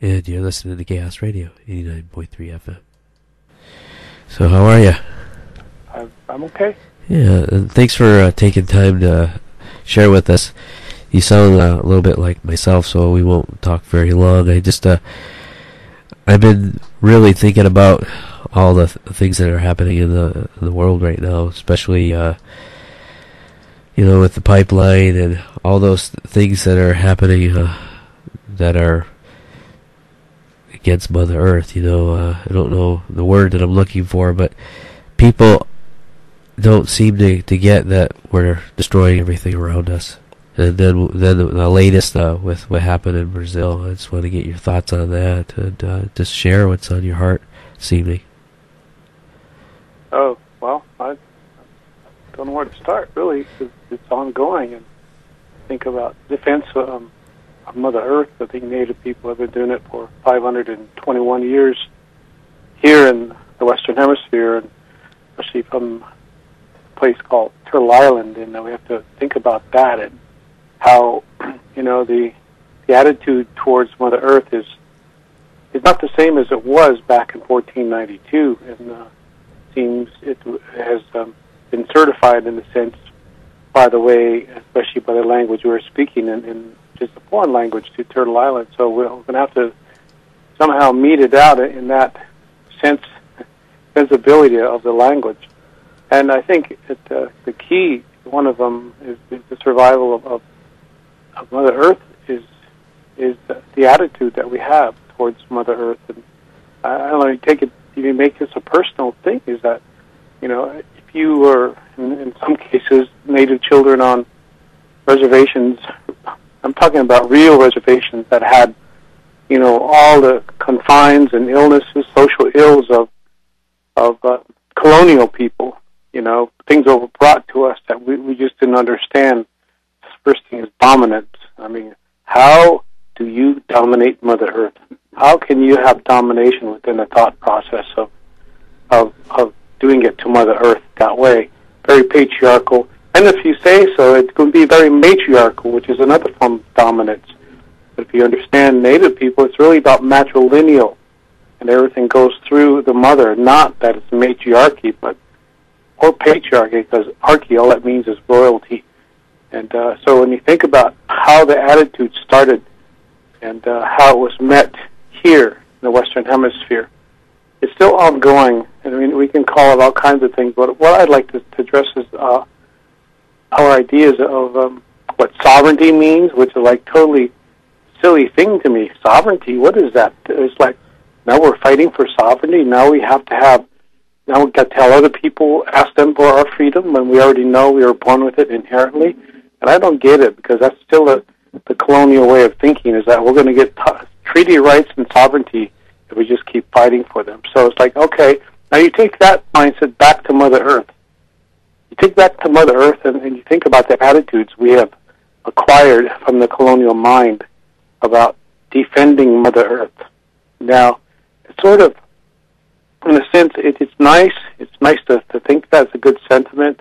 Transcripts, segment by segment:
And you're listening to Chaos Radio, 89.3 FM. So how are you? I'm okay. Yeah, and thanks for taking time to share with us. You sound a little bit like myself, so we won't talk very long. I've been really thinking about all the things that are happening in the world right now, especially with the pipeline and all those things that are happening that are against Mother Earth. I don't know the word that I'm looking for, but people don't seem to get that we're destroying everything around us. And then the latest with what happened in Brazil, I just want to get your thoughts on that and just share what's on your heart this evening. Oh, well, I don't know where to start, really, because it's ongoing. And think about defense of Mother Earth. I think Native people have been doing it for 521 years here in the Western Hemisphere, and especially from a place called Turtle Island. And we have to think about that and how, the attitude towards Mother Earth is not the same as it was back in 1492, and seems it has been certified in a sense by the way, especially by the language we're speaking in just a foreign language to Turtle Island. So we're going to have to somehow meet it out in that sensibility of the language. And I think that the key, one of them, is the survival of Mother Earth is the attitude that we have towards Mother Earth. And I don't know, you make this a personal thing, is that, if you were, in some cases, Native children on reservations, I'm talking about real reservations that had, all the confines and illnesses, social ills of colonial people, things that were brought to us that we just didn't understand. First thing is dominance. I mean, how do you dominate Mother Earth? How can you have domination within the thought process of doing it to Mother Earth that way? Very patriarchal. And if you say so, it's going to be very matriarchal, which is another form of dominance. But if you understand Native people, it's really about matrilineal, and everything goes through the mother. Not that it's matriarchy, or patriarchy, because archy, all that means is royalty. And so when you think about how the attitude started and how it was met here in the Western Hemisphere, it's still ongoing. I mean, we can call it all kinds of things, but what I'd like to address is our ideas of what sovereignty means, which is like totally silly thing to me. Sovereignty, what is that? It's like, now we're fighting for sovereignty. Now we got to tell other people, ask them for our freedom when we already know we are born with it inherently. And I don't get it, because that's still the colonial way of thinking, is that we're going to get treaty rights and sovereignty if we just keep fighting for them. So it's like, okay, now you take that mindset back to Mother Earth. You take that to Mother Earth and you think about the attitudes we have acquired from the colonial mind about defending Mother Earth. Now, it's sort of, in a sense, it's nice. It's nice to think that's a good sentiment,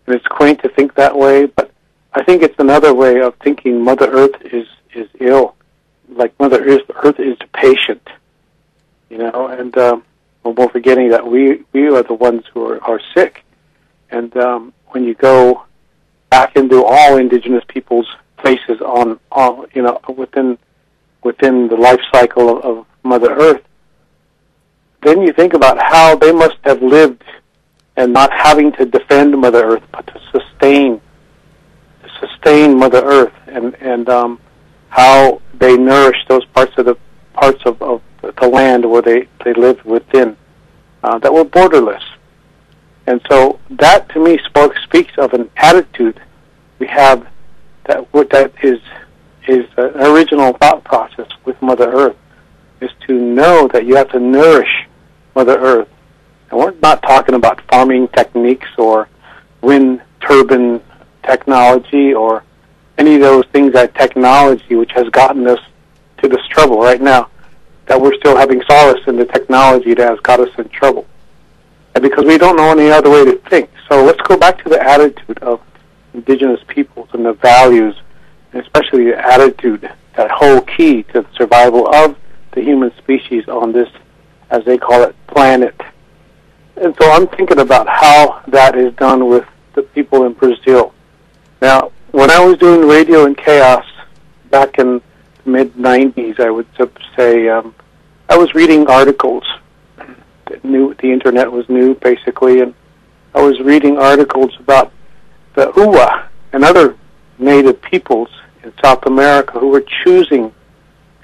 and it's quaint to think that way, but I think it's another way of thinking Mother Earth is ill. Like Mother Earth is patient, and we're forgetting that we are the ones who are sick. And when you go back into all indigenous peoples' places within the life cycle of Mother Earth, then you think about how they must have lived, and not having to defend Mother Earth, but to sustain Mother Earth, and how they nourish those parts of the land where they lived within that were borderless. And so that, to me, speaks of an attitude we have that is an original thought process with Mother Earth, is to know that you have to nourish Mother Earth. And we're not talking about farming techniques or wind turbine technology or any of those things, that technology which has gotten us to this trouble right now, that we're still having solace in the technology that has got us in trouble. And because we don't know any other way to think. So let's go back to the attitude of indigenous peoples and the values, and especially the attitude that hold key to the survival of the human species on this, as they call it, planet. And so I'm thinking about how that is done with the people in Brazil. Now, when I was doing Radio in Chaos back in the mid-'90s, I would say, I was reading articles. The internet was new, basically, and I was reading articles about the Uwa and other native peoples in South America who were choosing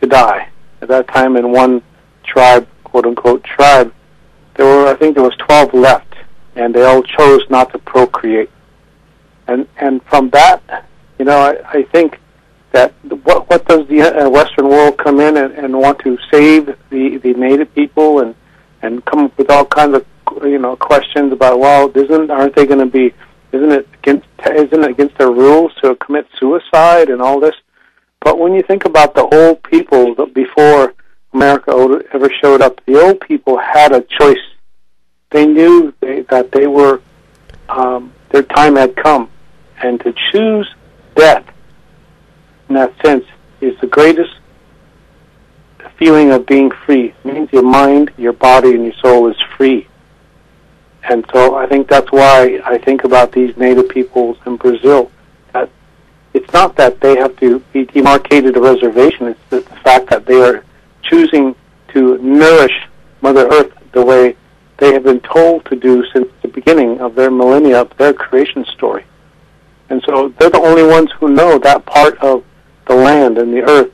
to die. At that time, in one tribe, quote-unquote tribe, I think there was 12 left, and they all chose not to procreate. And from that, I think that what does the Western world come in and want to save the native people and come up with all kinds of questions about, well, isn't it against their rules to commit suicide and all this? But when you think about the old people before America ever showed up, the old people had a choice. They knew that they were their time had come, and to choose death in that sense is the greatest feeling of being free. It means your mind, your body, and your soul is free. And so I think that's why I think about these native peoples in Brazil. That it's not that they have to be demarcated a reservation. It's the fact that they are choosing to nourish Mother Earth the way they have been told to do since the beginning of their millennia, of their creation story. And so they're the only ones who know that part of the land and the earth.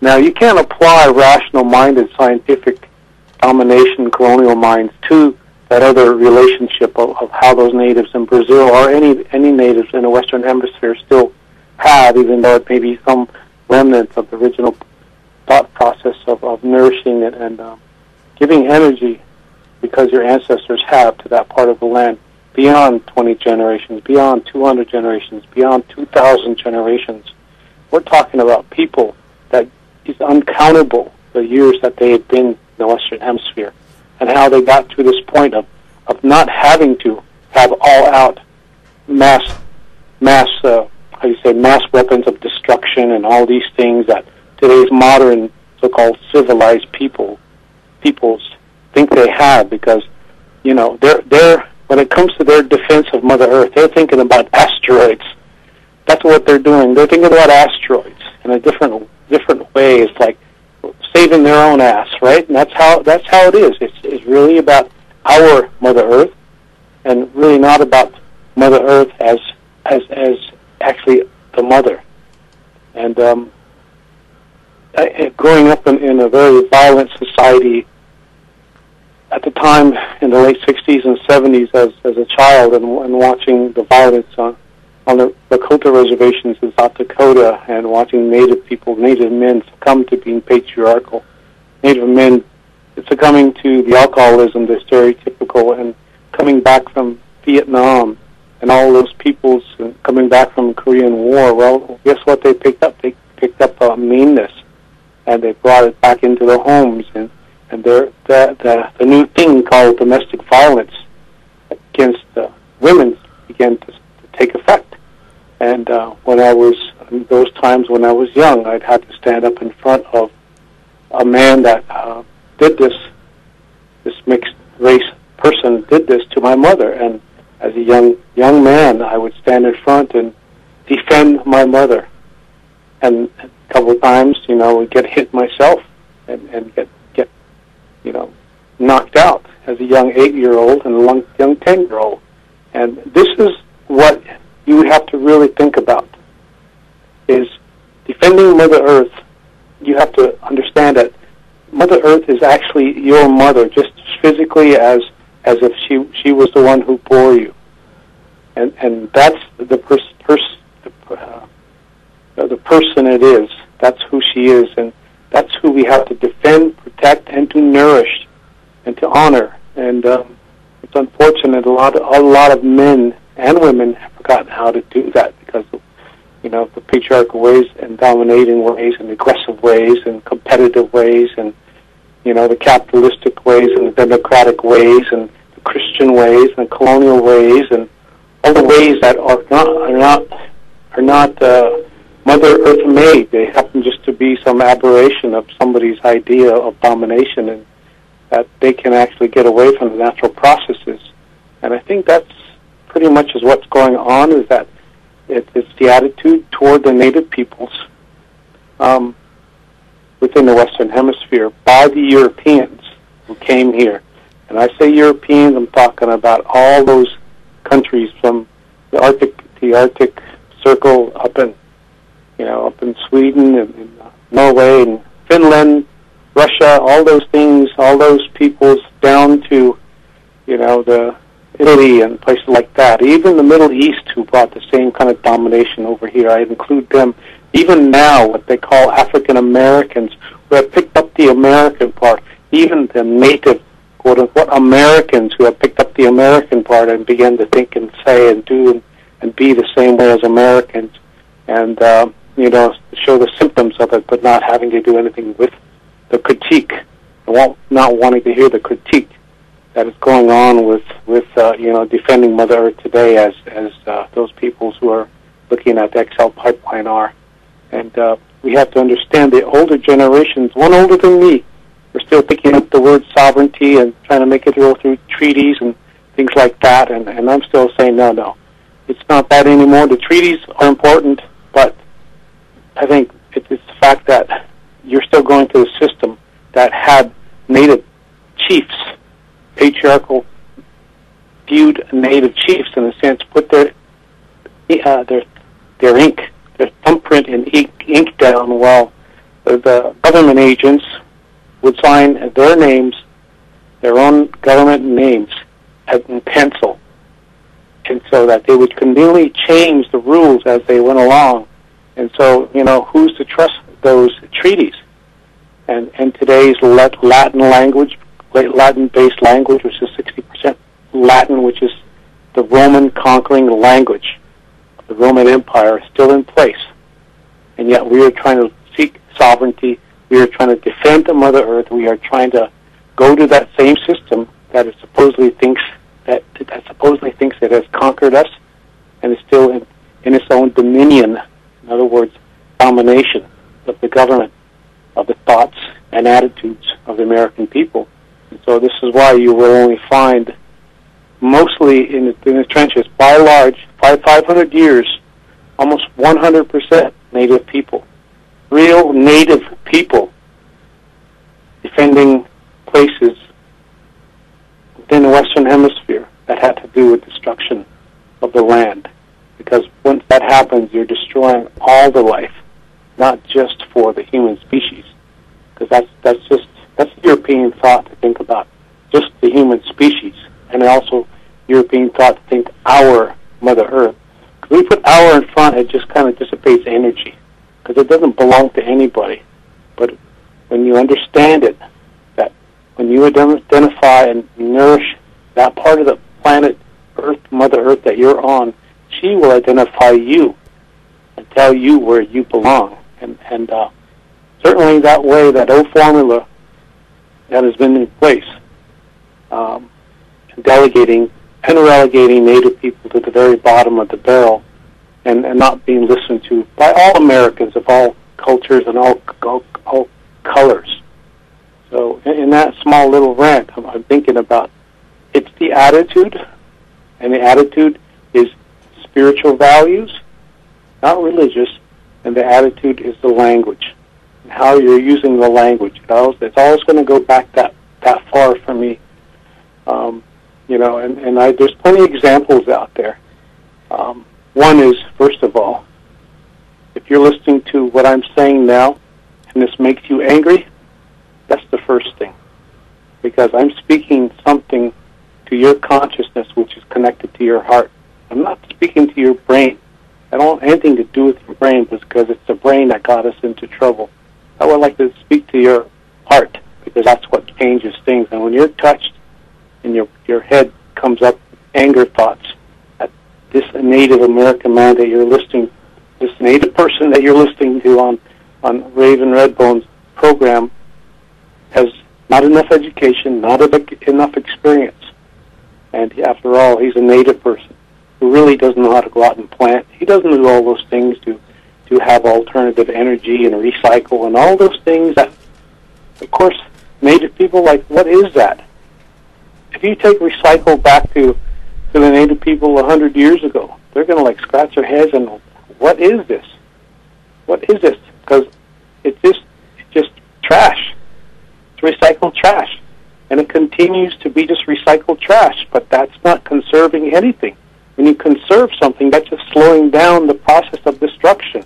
Now, you can't apply rational-minded scientific domination colonial minds to that other relationship of how those natives in Brazil or any natives in the Western Hemisphere still have, even though it may be some remnants of the original thought process of nourishing it and giving energy because your ancestors have to that part of the land beyond 20 generations, beyond 200 generations, beyond 2,000 generations. We're talking about people that is uncountable, the years that they had been in the Western Hemisphere, and how they got to this point of not having to have all-out mass weapons of destruction and all these things that today's modern so-called civilized peoples think they have, because they're when it comes to their defense of Mother Earth, they're thinking about asteroids. That's what they're doing. They're thinking about asteroids in a different way. It's like saving their own ass, right? And that's how it is. It's really about our Mother Earth, and really not about Mother Earth as actually the mother. And growing up in a very violent society at the time in the late 60s and 70s as a child, and watching the violence on the Lakota reservations in South Dakota, and watching native men succumb to being patriarchal, native men succumbing to the alcoholism, the stereotypical, and coming back from Vietnam, and all those peoples coming back from the Korean War. Well, guess what they picked up? They picked up meanness, and they brought it back into their homes, and the new thing called domestic violence against women began to take effect. And those times when I was young, I'd have to stand up in front of a man that did this mixed race person did this to my mother, and as a young man, I would stand in front and defend my mother. And a couple of times, would get hit myself and get knocked out as a young 8-year-old and a young 10-year-old. And this is what you have to really think about, is defending Mother Earth. You have to understand that Mother Earth is actually your mother, just physically as if she was the one who bore you. And that's the person it is. That's who she is, and that's who we have to defend, protect, and to nourish, and to honor. And it's unfortunate a lot of men and women have forgotten how to do that because of, the patriarchal ways and dominating ways and aggressive ways and competitive ways and the capitalistic ways and the democratic ways and the Christian ways and the colonial ways and all the ways that are not Mother Earth made. They have just to be some aberration of somebody's idea of domination, and that they can actually get away from the natural processes. And I think that's pretty much is what's going on, is that it's the attitude toward the native peoples within the Western Hemisphere by the Europeans who came here. And I say Europeans, I'm talking about all those countries from the Arctic Circle up in Sweden and Norway and Finland, Russia, all those things, all those peoples down to, the Italy and places like that. Even the Middle East, who brought the same kind of domination over here. I include them. Even now, what they call African Americans, who have picked up the American part. Even the native, quote-unquote, Americans who have picked up the American part and began to think and say and do and be the same way as Americans. And, show the symptoms of it, but not having to do anything with the critique, not wanting to hear the critique that is going on with defending Mother Earth today, as those peoples who are looking at the XL pipeline are. And we have to understand the older generations, one older than me, are still picking up the word sovereignty and trying to make it roll through treaties and things like that. And I'm still saying, no, it's not that anymore. The treaties are important, but I think it's the fact that you're still going to a system that had native chiefs, patriarchal viewed native chiefs, in a sense, put their ink, their thumbprint in ink down, while the government agents would sign their names, their own government names, in pencil, and so that they would continually change the rules as they went along. And so, who's to trust those treaties? And today's Latin language, Latin-based language, which is 60% Latin, which is the Roman conquering language of the Roman Empire, is still in place. And yet we are trying to seek sovereignty. We are trying to defend the Mother Earth. We are trying to go to that same system that it supposedly thinks that it has conquered us, and is still in its own dominion. In other words, domination of the government, of the thoughts and attitudes of the American people. And so this is why you will only find, mostly in the trenches, by and large, 500 years, almost 100% native people. Real native people defending places within the Western Hemisphere that had to do with destruction of the land. Because once that happens, you're destroying all the life, not just for the human species. Because that's European thought to think about, just the human species, and also European thought to think our Mother Earth. Because we put our in front, it just kind of dissipates energy, because it doesn't belong to anybody. But when you understand it, that when you identify and nourish that part of the planet Earth, Mother Earth that you're on, she will identify you and tell you where you belong. And certainly that way, that old formula that has been in place, delegating and relegating Native people to the very bottom of the barrel, and not being listened to by all Americans of all cultures and all colors. So in that small little rant, I'm thinking about, it's the attitude, and the attitude is spiritual values, not religious, and the attitude is the language, and how you're using the language. It's always going to go back that far for me. There's plenty of examples out there. One is, first of all, if you're listening to what I'm saying now, and this makes you angry, that's the first thing. Because I'm speaking something to your consciousness which is connected to your heart. I'm not speaking to your brain. I don't want anything to do with your brain, because it's the brain that got us into trouble. I would like to speak to your heart, because that's what changes things. And when you're touched and your head comes up anger thoughts at this Native American man that you're listening, this Native person that you're listening to on Raven Redbone's program, has not enough education, not enough experience. And after all, he's a Native person who really doesn't know how to go out and plant. He doesn't do all those things to to have alternative energy and recycle and all those things that, of course, Native people, like, what is that? If you take recycle back to the Native people 100 years ago, they're going to, like, scratch their heads and, what is this? What is this? Because it's just trash. It's recycled trash. And it continues to be just recycled trash, but that's not conserving anything. When you conserve something, that's just slowing down the process of destruction.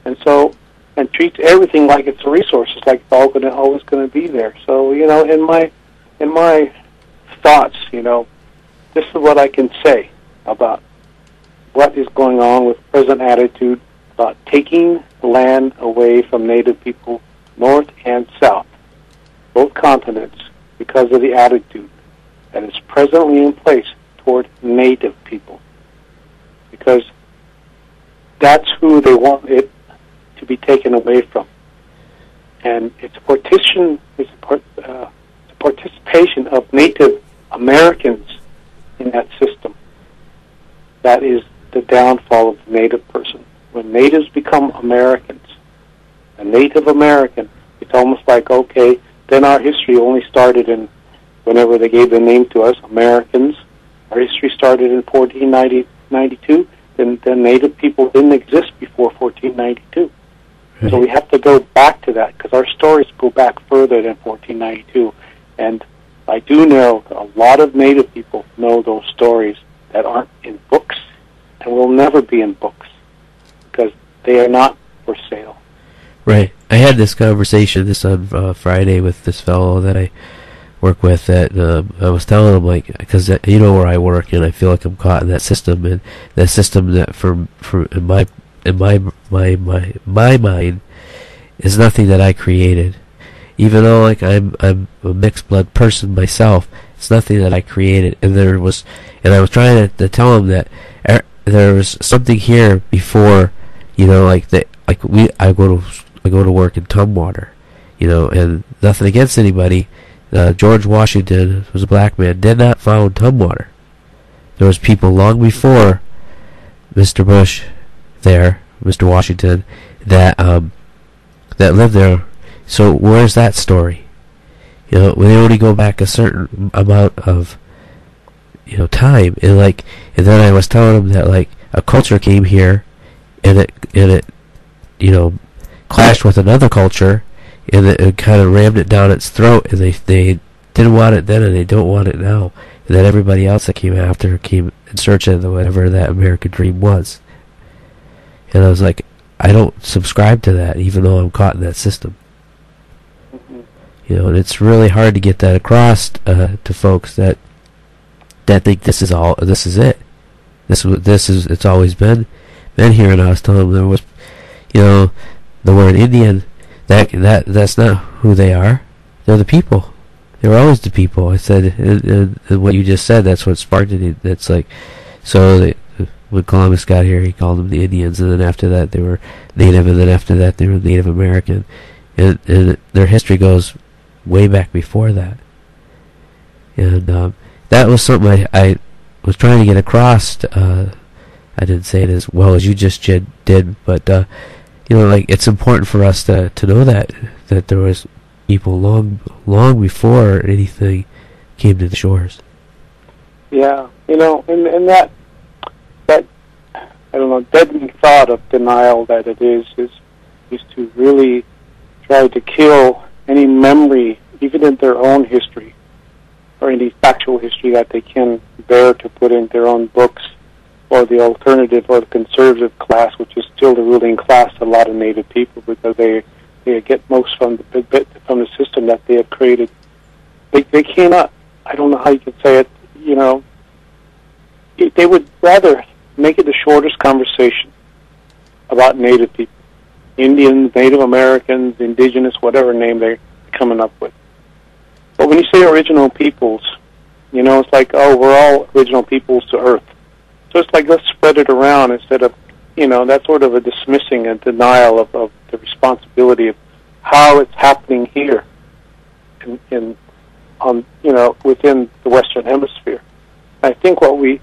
And so, and treats everything like it's a resource. It's like it's always going to be there. So, you know, in my thoughts, you know, this is what I can say about what is going on with present attitude about taking land away from Native people, North and South, both continents, because of the attitude that is presently in place toward Native people. Because that's who they want it to be taken away from. And it's a participation of Native Americans in that system. That is the downfall of the Native person. When Natives become Americans, a Native American, it's almost like, okay, then our history only started in whenever they gave the name to us, Americans. Our history started in 1492. Then Native people didn't exist before 1492. Right. So we have to go back to that because our stories go back further than 1492. And I do know a lot of Native people know those stories that aren't in books and will never be in books because they are not for sale. Right. I had this conversation on Friday with this fellow that I work with. That I was telling him, like, because you know where I work, and I feel like I'm caught in that system, and that system that for in my mind is nothing that I created. Even though, like, I'm a mixed blood person myself, it's nothing that I created. And I was trying to tell him that there was something here before, you know, like that. Like I go to work in Tumwater, you know, and nothing against anybody. George Washington was a black man, did not found Tumwater. There was people long before Mr. Bush there, Mr. Washington, that lived there. So where's that story? You know, when they only go back a certain amount of, you know, time, and then I was telling them that, like, a culture came here, and it you know, clashed with another culture, and it kind of rammed it down its throat, and they didn't want it then, and they don't want it now, and then everybody else that came after came in search of whatever that American dream was. And I was like, I don't subscribe to that, even though I'm caught in that system. Mm-hmm. You know, and it's really hard to get that across to folks that think this is it. It's always been here. And I was telling them there was, you know, the word Indian, that's not who they are. They're the people. They were always the people. I said, and what you just said, that's what sparked it. That's like, so when Columbus got here, he called them the Indians, and then after that they were Native, and then after that they were Native American. And their history goes way back before that. And that was something I was trying to get across. I didn't say it as well as you just did, but you know, like, it's important for us to know that there was people long before anything came to the shores. Yeah, you know, and that I don't know, deadening thought of denial that it is to really try to kill any memory, even in their own history, or any factual history that they can bear to put in their own books, or the alternative or the conservative class, which is still the ruling class, a lot of Native people, because they get most from the system that they have created. They cannot, I don't know how you can say it, you know, they would rather make it the shortest conversation about Native people, Indians, Native Americans, Indigenous, whatever name they're coming up with. But when you say original peoples, you know, it's like, oh, we're all original peoples to Earth. So it's like, let's spread it around instead of, you know, that sort of a dismissing and denial of the responsibility of how it's happening here on you know, within the Western Hemisphere. I think what we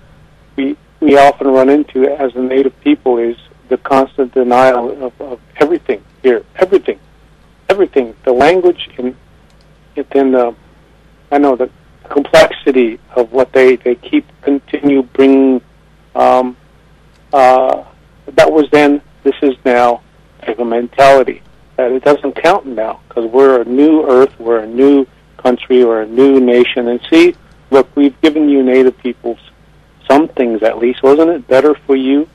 often run into as a Native people is the constant denial of everything here, everything. The language within the, I know the complexity of what they continue bringing. That was then. This is now a mentality that it doesn't count now because we're a new Earth, we're a new country, we're a new nation. And see, look, we've given you Native peoples some things at least. Wasn't it better for you?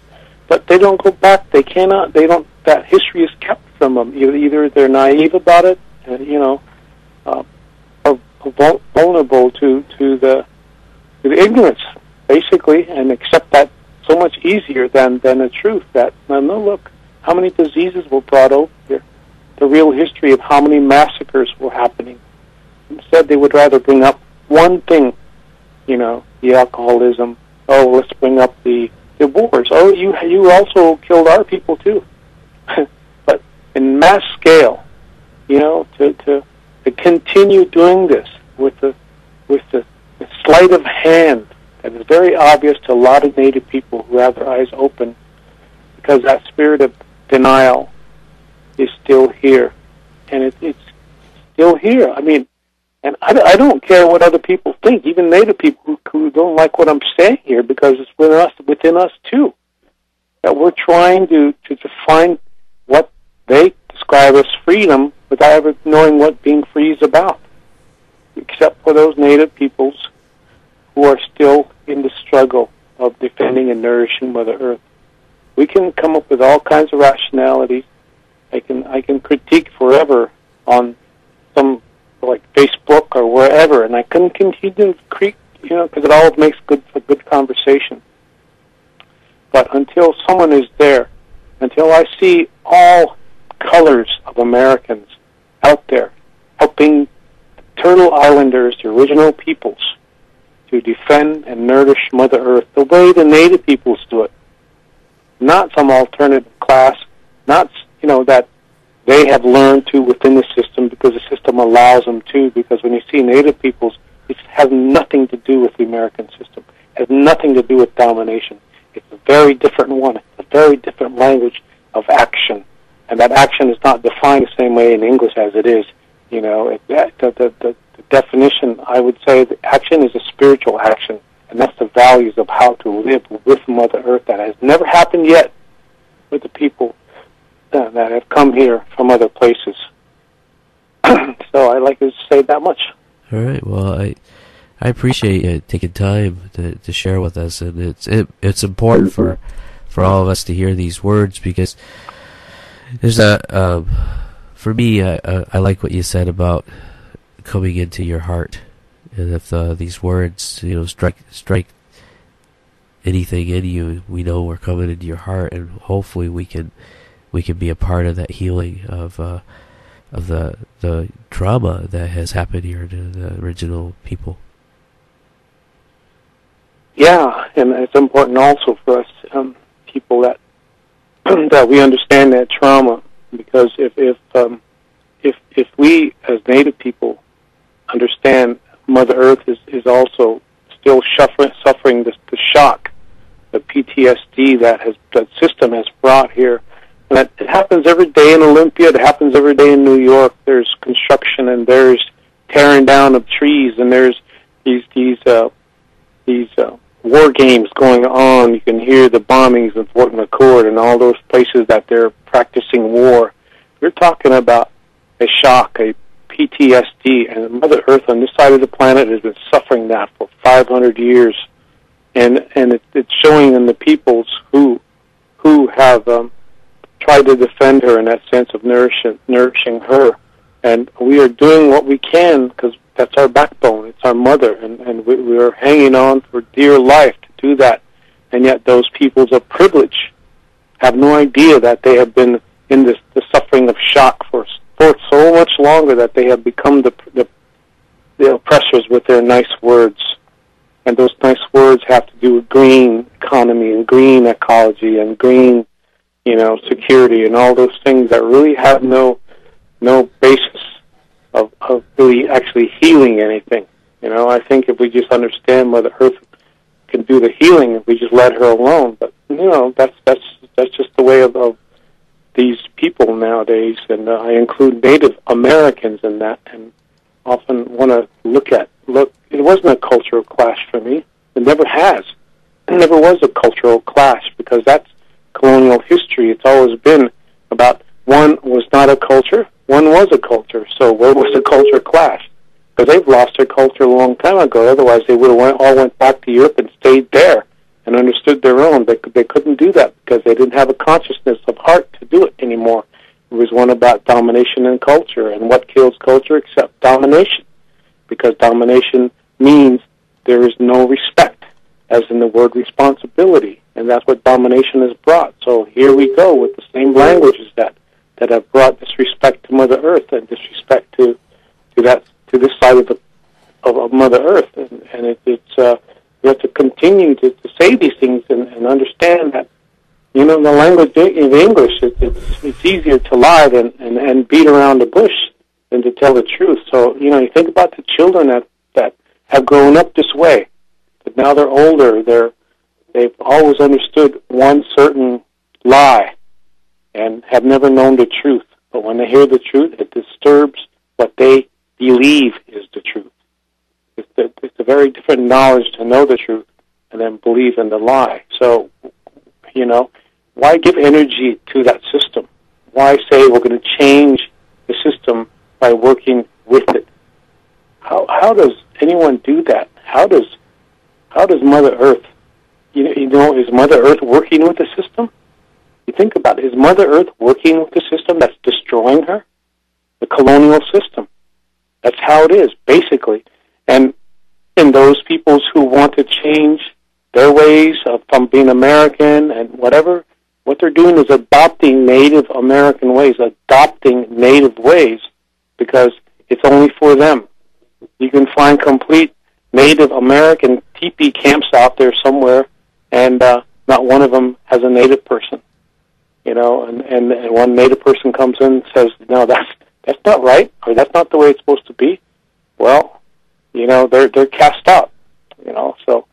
But they don't go back. They cannot. They don't. That history is kept from them. Either they're naive about it, or vulnerable to the ignorance, basically, and accept that so much easier than the truth. That no, look, how many diseases were brought over here, the real history of how many massacres were happening. Instead, they would rather bring up one thing, the alcoholism. Oh, let's bring up the wars. Oh, you also killed our people too. But in mass scale, to continue doing this with the sleight of hand that is very obvious to a lot of Native people who have their eyes open, because that spirit of denial is still here, and it's still here. I mean, and I don't care what other people think, even Native people who don't like what I'm saying here, because it's within us too. That we're trying to find what they describe as freedom without ever knowing what being free is about, except for those Native peoples who are still in the struggle of defending and nourishing Mother Earth. We can come up with all kinds of rationalities. I can critique forever on some, like Facebook or wherever, and I can continue to critique, because it always makes for good conversation. But until someone is there, until I see all colors of Americans out there helping Turtle Islanders, the original peoples, to defend and nourish Mother Earth the way the Native peoples do it, not some alternative class, not that they have learned to within the system because the system allows them to. Because when you see Native peoples, it has nothing to do with the American system. It has nothing to do with domination. It's a very different one. It's a very different language of action, and that action is not defined the same way in English as it is. The definition, I would say, the action is a spiritual action, and that's the values of how to live with Mother Earth that has never happened yet with the people that have come here from other places. So I'd like to say that much. All right. Well, I appreciate you taking time to share with us, and it's important for all of us to hear these words, because there's for me, I like what you said about coming into your heart, and if these words strike anything in you, we know we're coming into your heart, and hopefully we can be a part of that healing of the trauma that has happened here to the original people. Yeah, and it's important also for us people that that we understand that trauma, because if we as Native people understand Mother Earth is also still suffering the shock, the PTSD that system has brought here. And it happens every day in Olympia. It happens every day in New York. There's construction, and there's tearing down of trees, and there's these war games going on. You can hear the bombings of Fort McCord and all those places that they're practicing war. You're talking about a shock, a PTSD, and Mother Earth on this side of the planet has been suffering that for 500 years, and it's showing in the peoples who have tried to defend her in that sense of nourishing her. And we are doing what we can because that's our backbone. It's our mother, and we are hanging on for dear life to do that. And yet those peoples of privilege have no idea that they have been in the suffering of shock for so much longer that they have become the oppressors with their nice words. And those nice words have to do with green economy and green ecology and green, security and all those things that really have no basis of really actually healing anything. I think if we just understand Mother Earth can do the healing if we just let her alone. But that's That's just the way of these people nowadays, and I include Native Americans in that, and often want to look. It wasn't a cultural clash for me. It never has. It never was a cultural clash, because that's colonial history. It's always been about one was not a culture, one was a culture. So where was the culture clash? Because they've lost their culture a long time ago. Otherwise, they would have all went back to Europe and stayed there and understood their own. They couldn't do that because they didn't have a consciousness of heart to do it anymore. It was one about domination and culture, and what kills culture except domination? Because domination means there is no respect, as in the word responsibility, and that's what domination has brought. So here we go with the same languages that have brought disrespect to Mother Earth and disrespect to this side of Mother Earth, and it's we have to continue to say these things and understand that, the language of English, it's easier to lie and beat around the bush than to tell the truth. So, you think about the children that have grown up this way, but now they're older, they've always understood one certain lie and have never known the truth. But when they hear the truth, it disturbs what they believe is the truth. It's a very different knowledge to know the truth and then believe in the lie. So, why give energy to that system? Why say we're going to change the system by working with it? How does anyone do that? How does Mother Earth, is Mother Earth working with the system? You think about it. Is Mother Earth working with the system that's destroying her? The colonial system. That's how it is, basically. And those peoples who want to change their ways from being American and whatever, what they're doing is adopting Native American ways, adopting Native ways, because it's only for them. You can find complete Native American teepee camps out there somewhere, and not one of them has a Native person. And one Native person comes in and says, no, that's not right, or that's not the way it's supposed to be. Well, they're cast out, so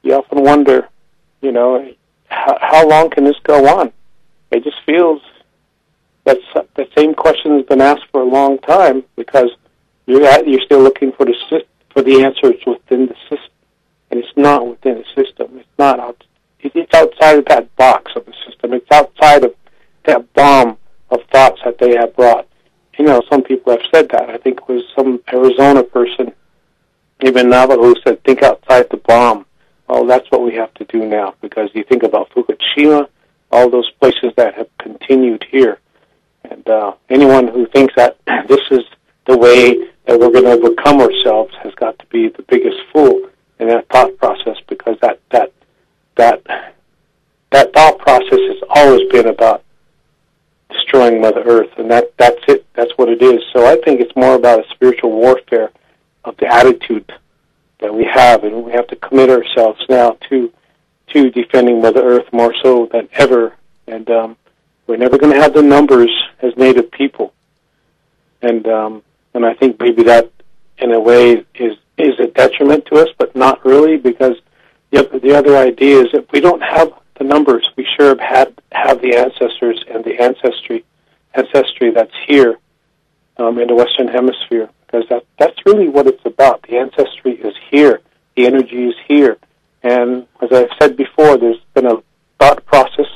you often wonder, how long can this go on? It just feels that the same question has been asked for a long time, because you're still looking for the answers within the system, and it's not within the system. It's not out. It's outside of that box of the system. It's outside of that bomb of thoughts that they have brought. Some people have said that. I think it was some Arizona person, even Navajo, who said, think outside the bomb. Oh, that's what we have to do now, because you think about Fukushima, all those places that have continued here. And anyone who thinks that this is the way that we're going to overcome ourselves has got to be the biggest fool in that thought process, because that thought process has always been about destroying Mother Earth, and that's it. That's what it is. So I think it's more about a spiritual warfare of the attitude that we have, and we have to commit ourselves now to defending Mother Earth more so than ever. And we're never going to have the numbers as Native people, and I think maybe that, in a way, is a detriment to us, but not really, because the other idea is that we don't have the numbers. We sure have the ancestors and the ancestry that's here in the Western Hemisphere, because that's really what it's about. The ancestry is here. The energy is here. And as I've said before, there's been a thought process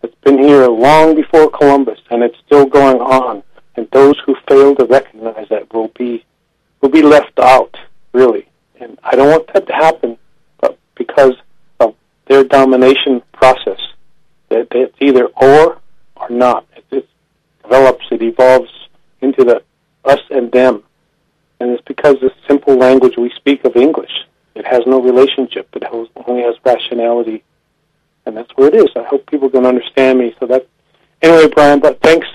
that's been here long before Columbus, and it's still going on. And those who fail to recognize that will be left out, really. And I don't want that to happen, but because of their domination process, that it's either or not. It develops, it evolves into the us and them. And it's because the simple language we speak of English, it has no relationship. It only has rationality. And that's where it is. I hope people can understand me. So that, anyway, Brian, but thanks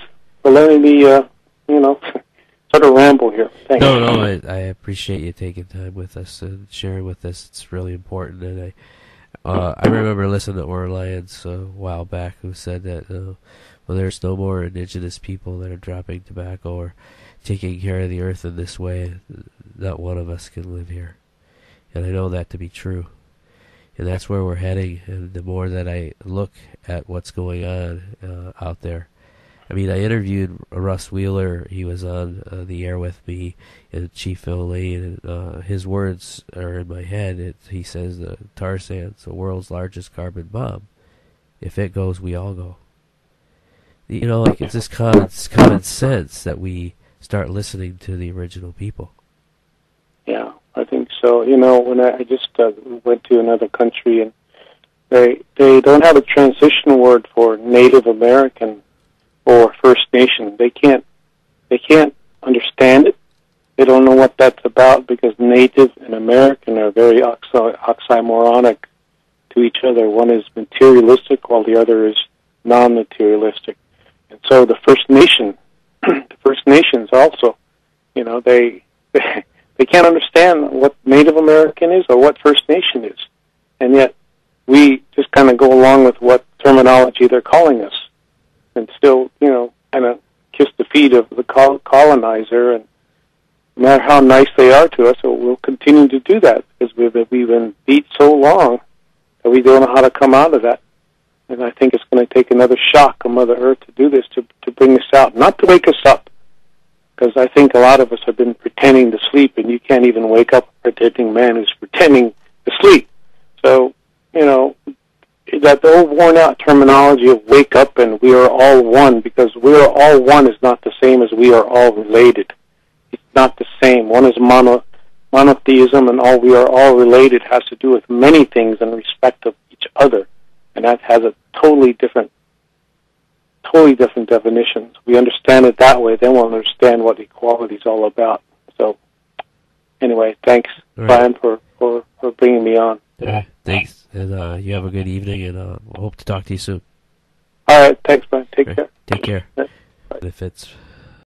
for letting me, sort of ramble here. Thanks. No, I appreciate you taking time with us and sharing with us. It's really important. And I remember listening to Oral Lyons a while back, who said that, well, there's no more indigenous people that are dropping tobacco or taking care of the earth in this way. Not one of us can live here. And I know that to be true. And that's where we're heading. And the more that I look at what's going on out there, I mean, I interviewed Russ Wheeler. He was on the air with me in Chief Lane, and his words are in my head. He says the tar sand's the world's largest carbon bomb. If it goes, we all go. You know, like, it's just common sense that we start listening to the original people. Yeah, I think so. You know, when I just went to another country, and they don't have a transition word for Native American or First Nation. They can't understand it. They don't know what that's about, because Native and American are very oxymoronic to each other. One is materialistic, while the other is non-materialistic. And so the First Nations also, you know, they can't understand what Native American is or what First Nation is, and yet we just kind of go along with what terminology they're calling us, and still, you know, kind of kiss the feet of the colonizer, and no matter how nice they are to us, we'll continue to do that, because we've been beat so long that we don't know how to come out of that. And I think it's going to take another shock of Mother Earth to do this, to bring us out, not to wake us up, because I think a lot of us have been pretending to sleep, and you can't even wake up a pretending man who's pretending to sleep. So, you know, that the old worn-out terminology of wake up and we are all one, because we are all one is not the same as we are all related. It's not the same. One is monotheism, and all we are all related has to do with many things in respect of each other, and that has a totally different definitions. We understand it that way, then we'll understand what equality is all about. So, anyway, thanks, Brian, for bringing me on. Thanks. And you have a good evening, and I hope to talk to you soon. All right, thanks, Brian. Take care. Take care. Yeah. If it's